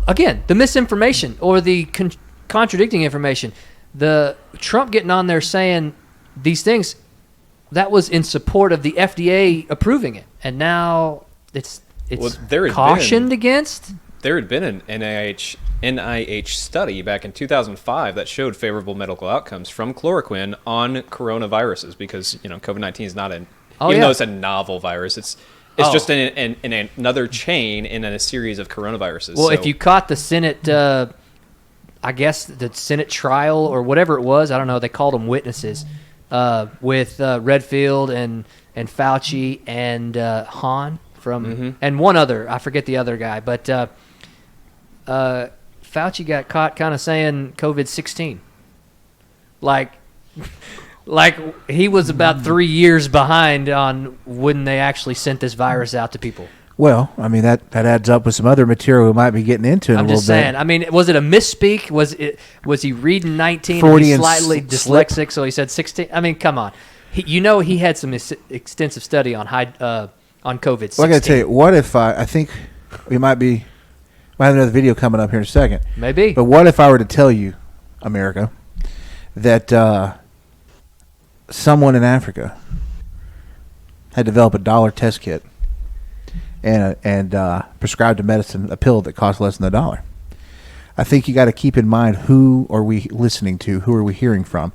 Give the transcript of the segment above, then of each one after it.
again, the misinformation or the contradicting information. The Trump getting on there saying these things, that was in support of the FDA approving it. And now it's cautioned against. There had been an NIH study back in 2005 that showed favorable medical outcomes from chloroquine on coronaviruses because, COVID-19 is not though it's a novel virus, it's just in another chain in a series of coronaviruses. Well, if you caught the Senate, I guess the Senate trial or whatever it was, I don't know, they called them witnesses, with Redfield and Fauci and Hahn from, and one other, I forget the other guy, but Fauci got caught kind of saying COVID-16. Like he was about 3 years behind on when they actually sent this virus out to people. Well, I mean, that adds up with some other material we might be getting into in a little bit. I'm just saying. I mean, was it a misspeak? Was he reading 19 and he's slightly dyslexic, so he said 16? I mean, come on. He had some extensive study on COVID-16. Well, I got to tell you, what if I think we might have another video coming up here in a second. Maybe. But what if I were to tell you, America, that someone in Africa had developed a $1 test kit and prescribed a pill that costs less than $1? I think you got to keep in mind, who are we listening to? Who are we hearing from?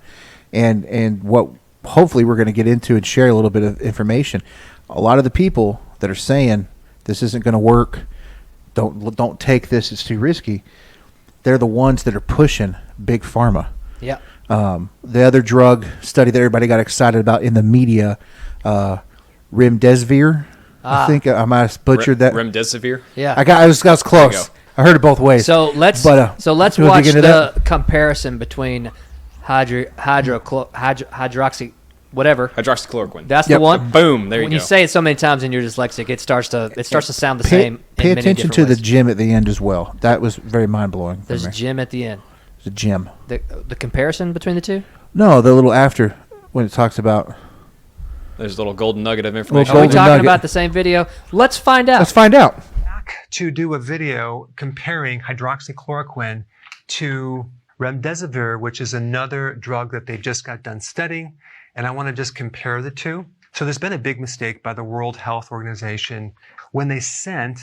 And what hopefully we're going to get into and share a little bit of information. A lot of the people that are saying this isn't going to work, don't take this, it's too risky, they're the ones that are pushing big pharma. Yeah. The other drug study that everybody got excited about in the media, remdesivir. I think I might have butchered that. Remdesivir? Yeah. I was close. I heard it both ways. So let's watch the comparison between hydroxychloroquine. That's the one. Boom. There you go. When you say it so many times and you're dyslexic, it starts to sound the same. Pay attention to the gym at the end as well. That was very mind blowing. There's a gym at the end. There's a gym. The comparison between the two? No, the little after when it talks about. There's a little golden nugget of information. Are we talking about the same video? Let's find out. Let's find out. To do a video comparing hydroxychloroquine to remdesivir, which is another drug that they just got done studying, and I want to just compare the two. So there's been a big mistake by the World Health Organization when they sent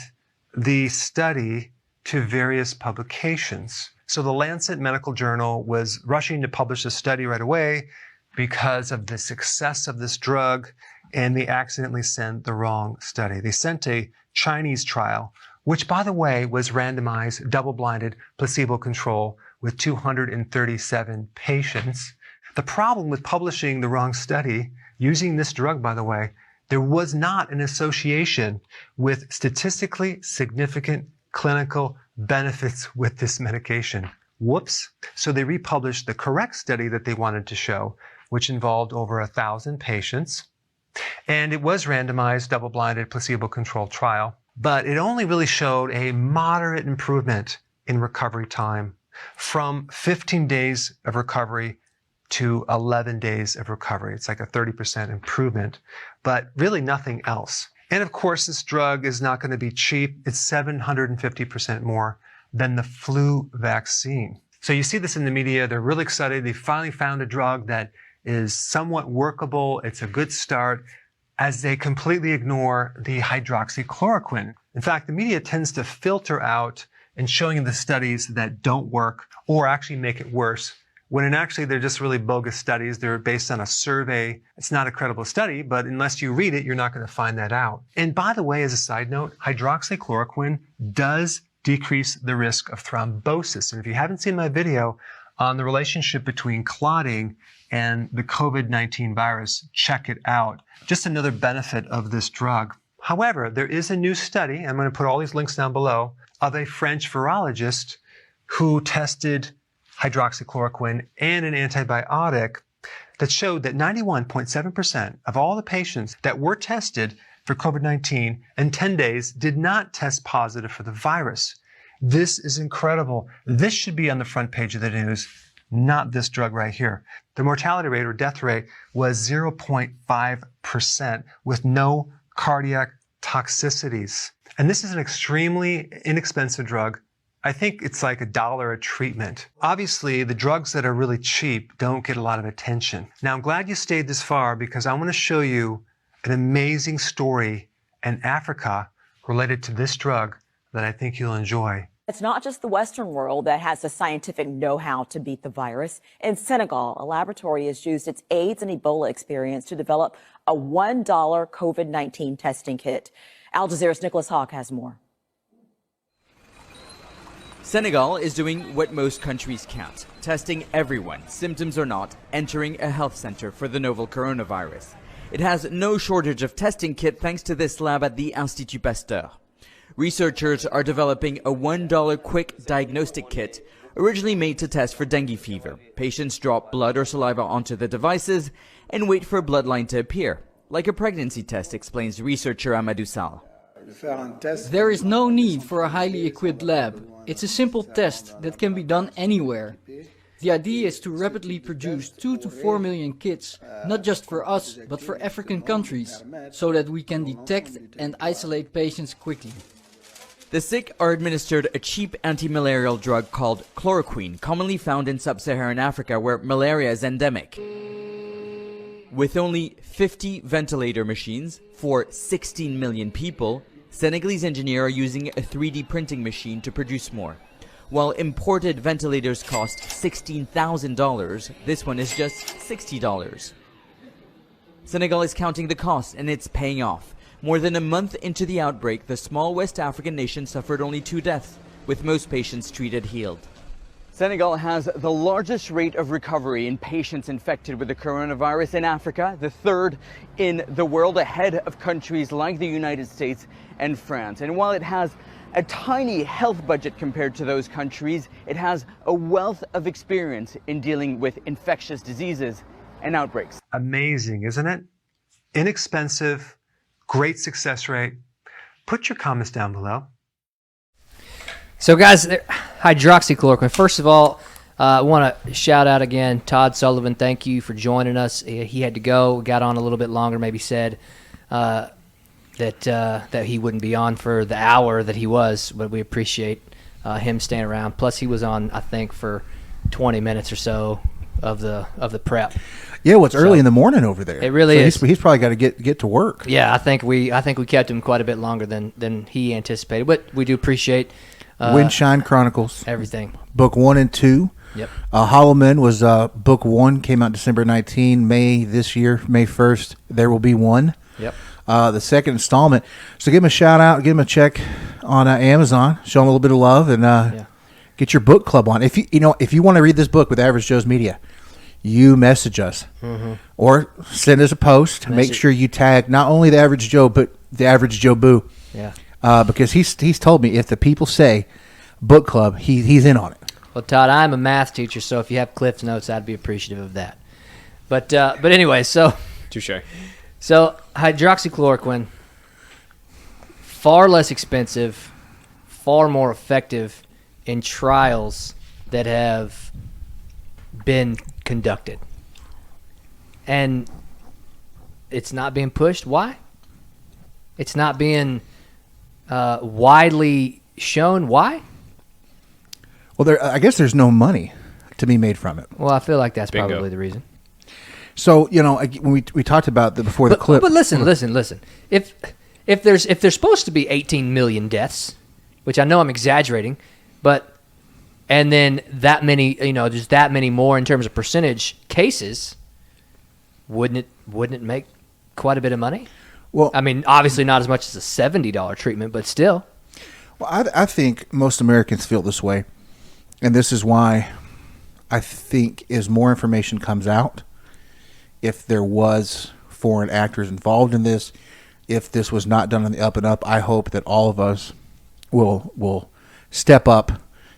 the study to various publications. So the Lancet Medical Journal was rushing to publish a study right away because of the success of this drug, and they accidentally sent the wrong study. They sent a Chinese trial, which, by the way, was randomized, double-blinded, placebo control with 237 patients. The problem with publishing the wrong study, using this drug, by the way, there was not an association with statistically significant clinical benefits with this medication. Whoops. So they republished the correct study that they wanted to show, which involved over 1,000 patients. And it was randomized, double-blinded, placebo-controlled trial. But it only really showed a moderate improvement in recovery time from 15 days of recovery to 11 days of recovery. It's like a 30% improvement, but really nothing else. And of course, this drug is not going to be cheap. It's 750% more than the flu vaccine. So you see this in the media. They're really excited. They finally found a drug that is somewhat workable. It's a good start, as they completely ignore the hydroxychloroquine. In fact, the media tends to filter out and showing the studies that don't work or actually make it worse, when actually they're just really bogus studies. They're based on a survey. It's not a credible study, but unless you read it, you're not going to find that out. And by the way, as a side note, hydroxychloroquine does decrease the risk of thrombosis. And if you haven't seen my video on the relationship between clotting and the COVID-19 virus, check it out. Just another benefit of this drug. However, there is a new study, I'm going to put all these links down below, of a French virologist who tested hydroxychloroquine and an antibiotic that showed that 91.7% of all the patients that were tested for COVID-19 in 10 days did not test positive for the virus. This is incredible. This should be on the front page of the news, not this drug right here. The mortality rate or death rate was 0.5% with no cardiac toxicities. And this is an extremely inexpensive drug. I think it's like $1 a treatment. Obviously, the drugs that are really cheap don't get a lot of attention. Now, I'm glad you stayed this far because I want to show you an amazing story in Africa related to this drug that I think you'll enjoy. It's not just the Western world that has the scientific know-how to beat the virus. In Senegal, a laboratory has used its AIDS and Ebola experience to develop a $1 COVID-19 testing kit. Al Jazeera's Nicholas Hawk has more. Senegal is doing what most countries can't, testing everyone, symptoms or not, entering a health center for the novel coronavirus. It has no shortage of testing kit thanks to this lab at the Institut Pasteur. Researchers are developing a $1 quick diagnostic kit, originally made to test for dengue fever. Patients drop blood or saliva onto the devices and wait for a bloodline to appear, like a pregnancy test, explains researcher Amadou Sall. There is no need for a highly equipped lab. It's a simple test that can be done anywhere. The idea is to rapidly produce 2 to 4 million kits, not just for us, but for African countries, so that we can detect and isolate patients quickly. The sick are administered a cheap anti-malarial drug called chloroquine, commonly found in sub-Saharan Africa where malaria is endemic. With only 50 ventilator machines for 16 million people, Senegalese engineers are using a 3D printing machine to produce more. While imported ventilators cost $16,000, this one is just $60. Senegal is counting the cost and it's paying off. More than a month into the outbreak, the small West African nation suffered only 2 deaths, with most patients treated healed. Senegal has the largest rate of recovery in patients infected with the coronavirus in Africa, the third in the world, ahead of countries like the United States and France. And while it has a tiny health budget compared to those countries, it has a wealth of experience in dealing with infectious diseases and outbreaks. Amazing, isn't it? Inexpensive, great success rate. Put your comments down below. So, guys, hydroxychloroquine. First of all, I want to shout out again Todd Sullivan. Thank you for joining us. He had to go, got on a little bit longer, maybe said that he wouldn't be on for the hour that he was, but we appreciate him staying around. Plus, he was on, I think, for 20 minutes or so of the prep. Yeah, well, it's early in the morning over there. It really is. He's probably got to get to work. Yeah, I think we kept him quite a bit longer than he anticipated, but we do appreciate Windshine Chronicles, everything. Book 1 and 2. Yep. Hollow Men was book 1, came out December 19. May this year, May 1st, There Will Be One. Yep. The second installment. So give him a shout out, give him a check on Amazon, show him a little bit of love, and get your book club on. If you want to read this book with Average Joe's Media, you message us or send us a post. Make sure you tag not only the Average Joe but the Average Joe Boo. Yeah. Because he's told me if the people say book club, he's in on it. Well, Todd, I'm a math teacher, so if you have Cliff's Notes, I'd be appreciative of that. But anyway, so Touche. So hydroxychloroquine, far less expensive, far more effective in trials that have been conducted. And it's not being pushed. Why? It's not being widely shown. Why? Well, I guess there's no money to be made from it. Well, I feel like that's Bingo. probably the reason. So, when we talked about the the clip. But listen. If there's supposed to be 18 million deaths, which I know I'm exaggerating, and then that many, just that many more in terms of percentage cases, wouldn't it make quite a bit of money? Well, I mean, obviously not as much as a $70 treatment, but still. Well, I think most Americans feel this way, and this is why I think as more information comes out, if there was foreign actors involved in this, if this was not done on the up and up, I hope that all of us will step up,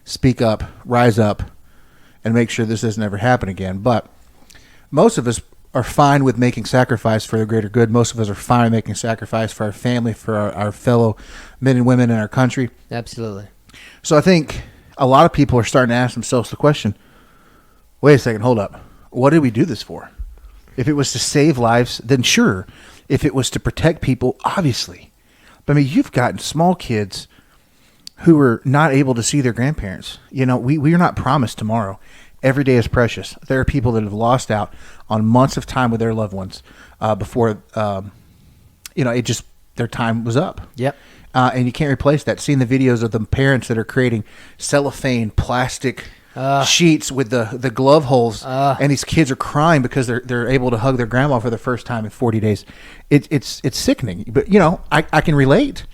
speak up, rise up, and make sure this doesn't ever happen again. But most of us are fine with making sacrifice for the greater good. Most of us are fine making sacrifice for our family, for our fellow men and women in our country. Absolutely. So I think a lot of people are starting to ask themselves the question, wait a second, hold up. What did we do this for? If it was to save lives, then sure. If it was to protect people, obviously. But I mean, you've gotten small kids who are not able to see their grandparents. We are not promised tomorrow. Every day is precious. There are people that have lost out on months of time with their loved ones before, their time was up. Yep. And you can't replace that. Seeing the videos of the parents that are creating cellophane, plastic sheets with the glove holes, and these kids are crying because they're able to hug their grandma for the first time in 40 days. It's sickening. But I can relate.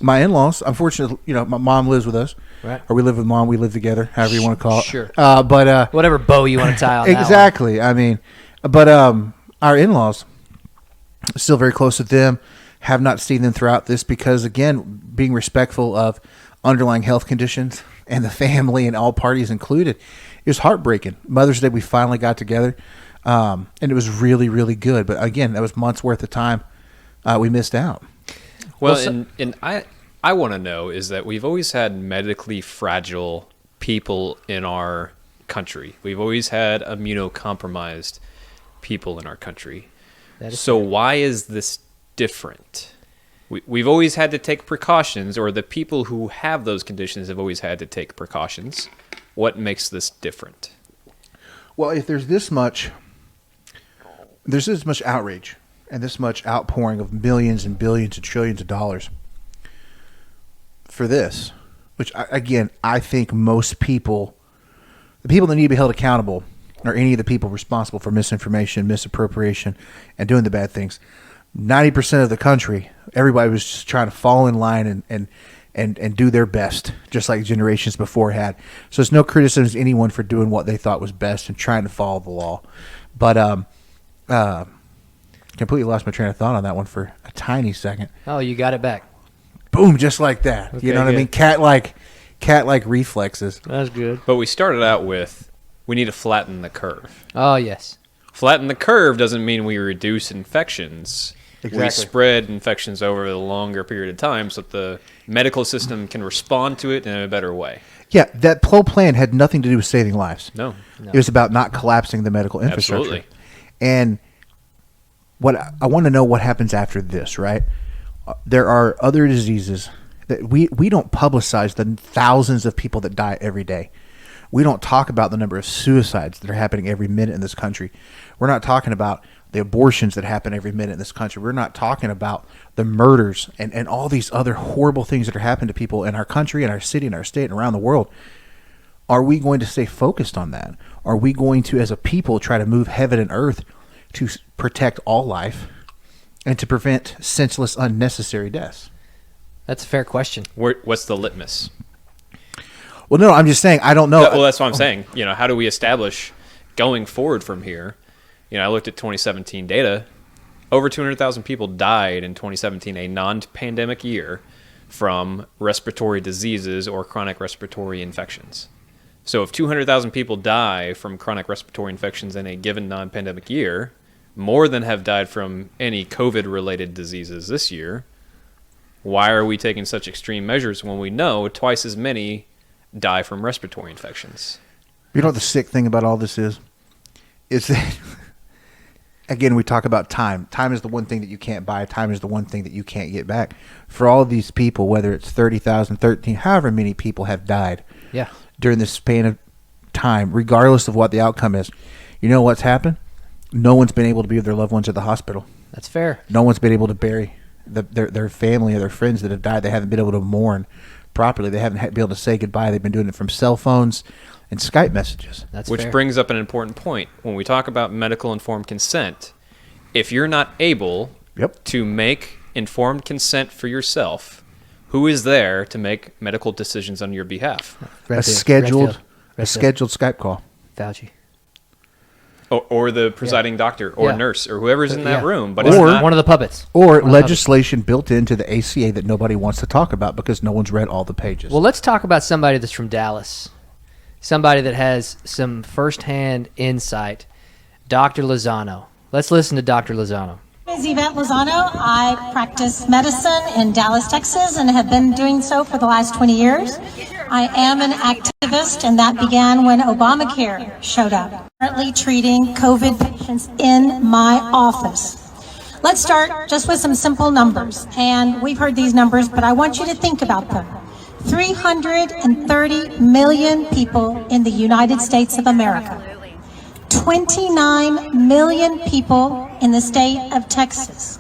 My in-laws, unfortunately, my mom lives with us, right? Or we live with mom. We live together, however you want to call it. Sure. But whatever bow you want to tie on. Exactly. I mean, but our in-laws, still very close with them. Have not seen them throughout this because, again, being respectful of underlying health conditions and the family and all parties included, it was heartbreaking. Mother's Day, we finally got together, and it was really, really good. But again, that was months worth of time we missed out. Well, and I want to know is that we've always had medically fragile people in our country. We've always had immunocompromised people in our country. So why is this different? We've always had to take precautions, or the people who have those conditions have always had to take precautions. What makes this different? Well, if there's this much outrage and this much outpouring of millions and billions and trillions of dollars for this, which I think most people, the people that need to be held accountable, are any of the people responsible for misinformation, misappropriation, and doing the bad things. 90% of the country, everybody was just trying to fall in line and do their best, just like generations before had. So it's no criticism to anyone for doing what they thought was best and trying to follow the law. But completely lost my train of thought on that one for a tiny second. Oh, you got it back. Boom, just like that. Okay, you know what good. I mean? Cat-like reflexes. That's good. But we started out with, we need to flatten the curve. Oh, yes. Flatten the curve doesn't mean we reduce infections. Exactly. We spread infections over a longer period of time so that the medical system can respond to it in a better way. Yeah, that whole plan had nothing to do with saving lives. No. It was about not collapsing the medical infrastructure. Absolutely. And what I want to know what happens after this, right? There are other diseases that we don't publicize the thousands of people that die every day. We don't talk about the number of suicides that are happening every minute in this country. We're not talking about the abortions that happen every minute in this country. We're not talking about the murders and all these other horrible things that are happening to people in our country, in our city, in our state, and around the world. Are we going to stay focused on that? Are we going to, as a people, try to move heaven and earth to protect all life and to prevent senseless, unnecessary deaths? That's a fair question. What's the litmus? Well, no, I'm just saying, I don't know. Well, that's what I'm saying. How do we establish going forward from here? I looked at 2017 data. Over 200,000 people died in 2017, a non-pandemic year, from respiratory diseases or chronic respiratory infections. So if 200,000 people die from chronic respiratory infections in a given non-pandemic year, more than have died from any COVID-related diseases this year, why are we taking such extreme measures when we know twice as many die from respiratory infections? You know what the sick thing about all this is? Is that, again, we talk about time. Time is the one thing that you can't buy. Time is the one thing that you can't get back. For all of these people, whether it's 30,000, 13, however many people have died during this span of time, regardless of what the outcome is, you know what's happened? No one's been able to be with their loved ones at the hospital. That's fair. No one's been able to bury their family or their friends that have died. They haven't been able to mourn properly. They haven't been able to say goodbye. They've been doing it from cell phones and Skype messages. Which brings up an important point. When we talk about medical informed consent, if you're not able to make informed consent for yourself, who is there to make medical decisions on your behalf? A scheduled Skype call. Fauci. Or the presiding doctor or nurse or whoever's in that room. But or it's not one of the puppets. Or legislation built into the ACA that nobody wants to talk about because no one's read all the pages. Well, let's talk about somebody that's from Dallas. Somebody that has some firsthand insight. Dr. Lozano. Let's listen to Dr. Lozano. My name is Yvette Lozano. I practice medicine in Dallas, Texas, and have been doing so for the last 20 years. I am an activist, and that began when Obamacare showed up. Currently treating COVID patients in my office. Let's start just with some simple numbers, and we've heard these numbers, but I want you to think about them. 330 million people in the United States of America. 29 million people in the state of Texas.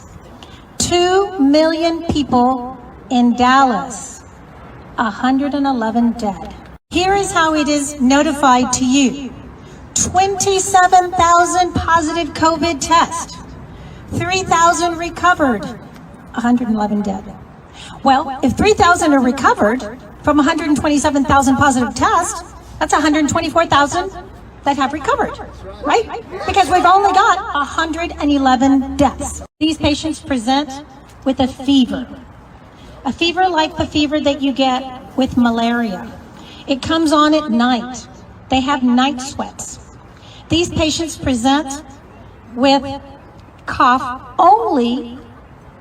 2 million people in Dallas. 111 dead. Here is how it is notified to you. 27,000 positive COVID tests. 3,000 recovered. 111 dead. Well, if 3,000 are recovered from 127,000 positive tests, that's 124,000 that have recovered, right? Because we've only got 111 deaths. These patients present with a fever like the fever that you get with malaria. It comes on at night. They have night sweats. These patients present with cough only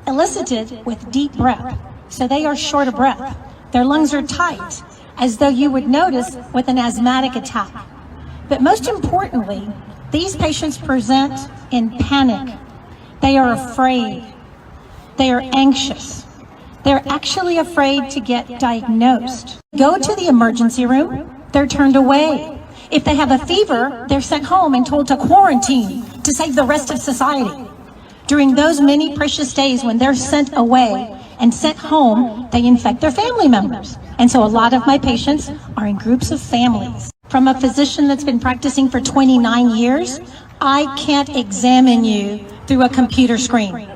elicited with deep breath. So they are short of breath. Their lungs are tight, as though you would notice with an asthmatic attack. But most importantly, these patients present in panic. They are afraid. They are anxious. They're actually afraid to get diagnosed. Go to the emergency room, they're turned away. If they have a fever, they're sent home and told to quarantine to save the rest of society. During those many precious days when they're sent away and sent home, they infect their family members. And so a lot of my patients are in groups of families. From a physician that's been practicing for 29 years, I can't examine you through a computer screen.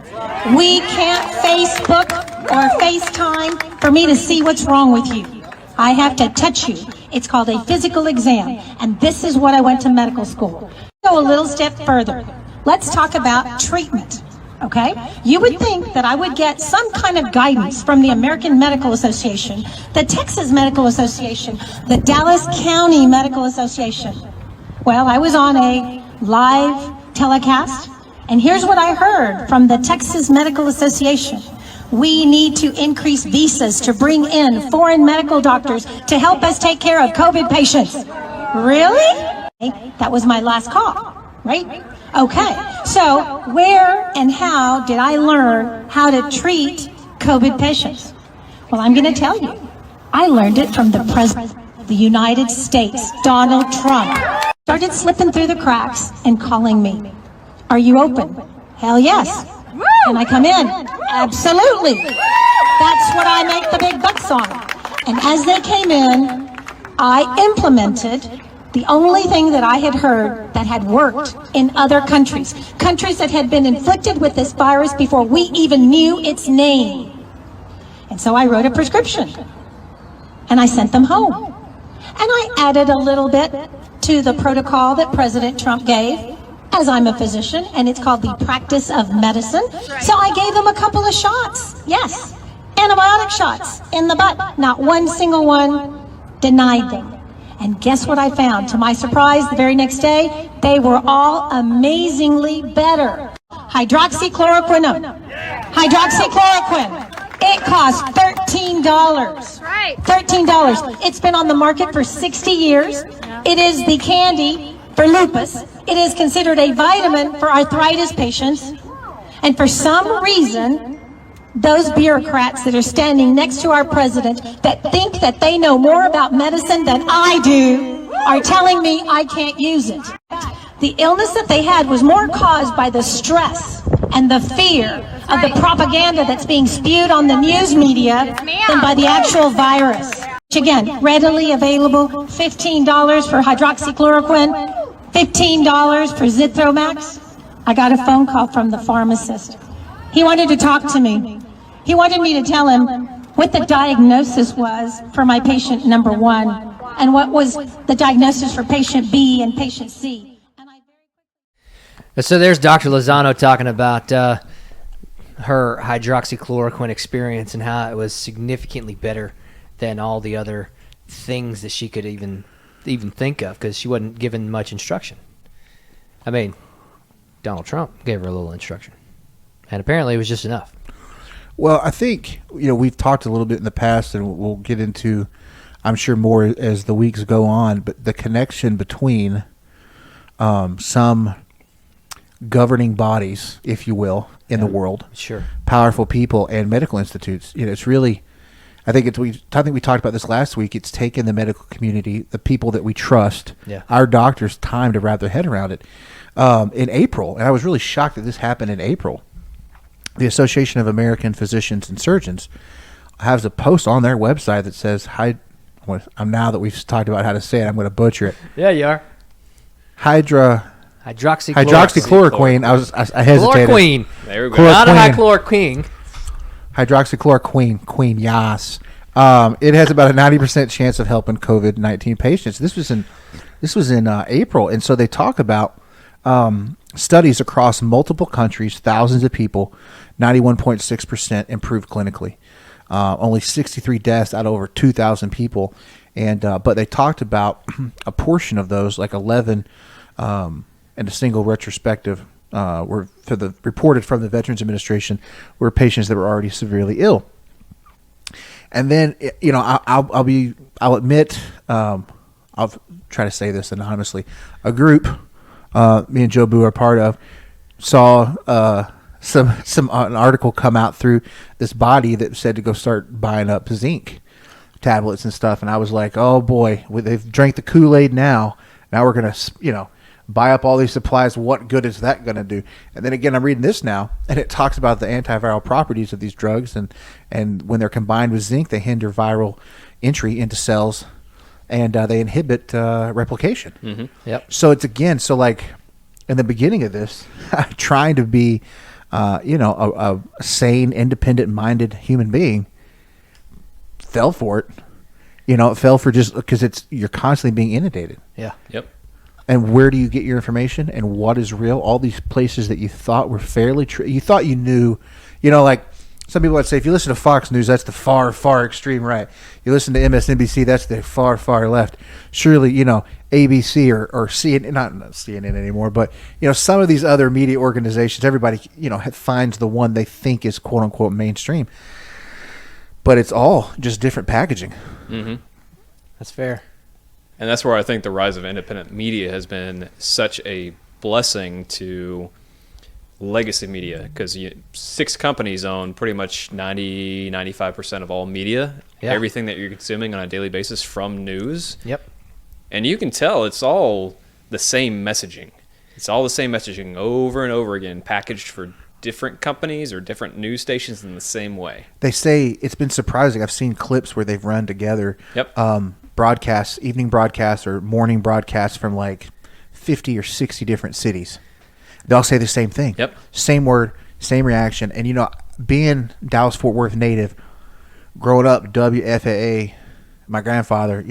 We can't Facebook or FaceTime for me to see what's wrong with you. I have to touch you. It's called a physical exam, and this is what I went to medical school. Go a little step further. Let's talk about treatment, okay? You would think that I would get some kind of guidance from the American Medical Association, the Texas Medical Association, the Dallas County Medical Association. Well, I was on a live telecast, and here's what I heard from the Texas Medical Association. We need to increase visas to bring in foreign medical doctors to help us take care of COVID patients. Really? That was my last call, right? Okay, so where and how did I learn how to treat COVID patients? Well, I'm going to tell you. I learned it from the President of the United States, Donald Trump. Started slipping through the cracks and calling me. Are you open? Hell yes. Can I come in? Absolutely. That's what I make the big bucks on. And as they came in, I implemented the only thing that I had heard that had worked in other countries, countries that had been inflicted with this virus before we even knew its name. And so I wrote a prescription and I sent them home. And I added a little bit to the protocol that President Trump gave, as I'm a physician, and it's called the practice of medicine. So I gave them a couple of shots. Yes, antibiotic shots in the butt. Not one single one denied them. And guess what I found? To my surprise, the very next day, they were all amazingly better. Hydrochloroquine. Hydrochloroquine. It costs $13. $13. It's been on the market for 60 years. It is the candy for lupus. It is considered a vitamin for arthritis patients. And for some reason, those bureaucrats that are standing next to our president that think that they know more about medicine than I do are telling me I can't use it. The illness that they had was more caused by the stress and the fear of the propaganda that's being spewed on the news media than by the actual virus. Which again, readily available, $15 for hydroxychloroquine, $15 for Zithromax. I got a phone call from the pharmacist. He wanted to talk to me. He wanted me to tell him what the diagnosis was for my patient number 1 and what was the diagnosis for patient B and patient C. So there's Dr. Lozano talking about her hydroxychloroquine experience and how it was significantly better than all the other things that she could even think of because she wasn't given much instruction. I mean, Donald Trump gave her a little instruction, and apparently it was just enough. Well, I think, we've talked a little bit in the past, and we'll get into, I'm sure, more as the weeks go on, but the connection between some governing bodies, if you will, in the world, sure, powerful people and medical institutes. It's really, I think we talked about this last week. It's taken the medical community, the people that we trust, our doctors, time to wrap their head around it. In April, and I was really shocked that this happened in April, the Association of American Physicians and Surgeons has a post on their website that says, now that we've talked about how to say it, I'm going to butcher it. Yeah, you are. Hydroxychloroquine. I hesitated. Chloroquine. There we Not go. a hydrochloroquine. Hydroxychloroquine, queen, yas. It has about a 90% chance of helping COVID-19 patients. This was in April, and so they talk about studies across multiple countries, thousands of people, 91.6% improved clinically. Only 63 deaths out of over 2,000 people, and but they talked about a portion of those, like 11, in a single retrospective, were reported from the Veterans Administration, were patients that were already severely ill. And then, I'll admit, I'll try to say this anonymously. A group, me and Joe Boo are part of, saw an article come out through this body that said to go start buying up zinc tablets and stuff, and I was like, oh boy, they've drank the Kool-Aid now. Now we're gonna, buy up all these supplies. What good is that gonna do? And then again, I'm reading this now, and it talks about the antiviral properties of these drugs, and when they're combined with zinc, they hinder viral entry into cells, and they inhibit replication. Mm-hmm. Yep. So it's like in the beginning of this, trying to be, a sane, independent-minded human being, fell for it. It fell for just because you're constantly being inundated. Yeah. Yep. And where do you get your information and what is real? All these places that you thought were fairly true. You thought you knew, like some people would say, if you listen to Fox News, that's the far, far extreme right. You listen to MSNBC, that's the far, far left. Surely, ABC or CNN, not CNN anymore, but, some of these other media organizations, everybody, finds the one they think is quote unquote mainstream. But it's all just different packaging. Mm-hmm. That's fair. And that's where I think the rise of independent media has been such a blessing to legacy media, because 6 companies own pretty much 95% of all media, everything that you're consuming on a daily basis from news. Yep. And you can tell it's all the same messaging. It's all the same messaging over and over again, packaged for different companies or different news stations in the same way. They say it's been surprising. I've seen clips where they've run together broadcasts, evening broadcasts or morning broadcasts from like 50 or 60 different cities. They all say the same thing. Yep. Same word, same reaction. And, being Dallas-Fort Worth native, growing up WFAA, my grandfather,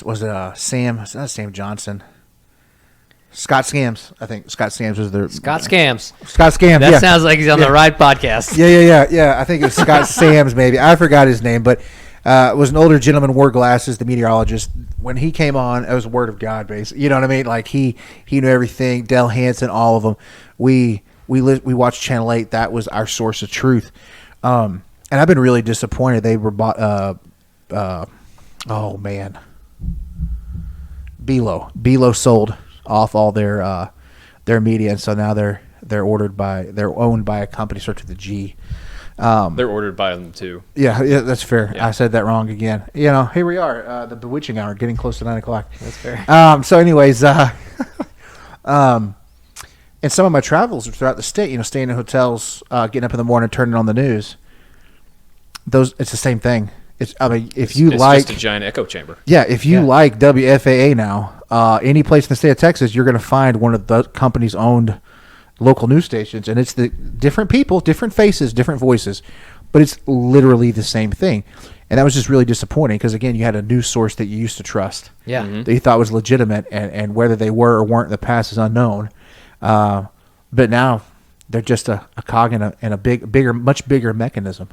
was it Sam? It's not Sam Johnson. Scott Scams. I think Scott Scams was their... Scott Scams. Scott Scams, That sounds like he's on the right podcast. Yeah. I think it was Scott Sams, maybe. I forgot his name, but was an older gentleman, wore glasses, the meteorologist. When he came on, it was a word of God, basically. You know what I mean? Like, he knew everything. Del Hansen, all of them. We watched Channel 8. That was our source of truth. And I've been really disappointed. They were bought... oh, man. Belo sold off all their media, and so now they're owned by a company starts with a G. They're ordered by them too. Yeah, that's fair. Yeah. I said that wrong again. Here we are, the bewitching hour, getting close to 9 o'clock. That's fair. So anyways, in some of my travels throughout the state, staying in hotels, getting up in the morning, turning on the news, it's the same thing. It's just a giant echo chamber. Yeah, if you like WFAA now, any place in the state of Texas, you're going to find one of the company's owned local news stations, and it's the different people, different faces, different voices, but it's literally the same thing. And that was just really disappointing because, again, you had a news source that you used to trust, that you thought was legitimate, and whether they were or weren't in the past is unknown. But now they're just a cog in a much bigger mechanism.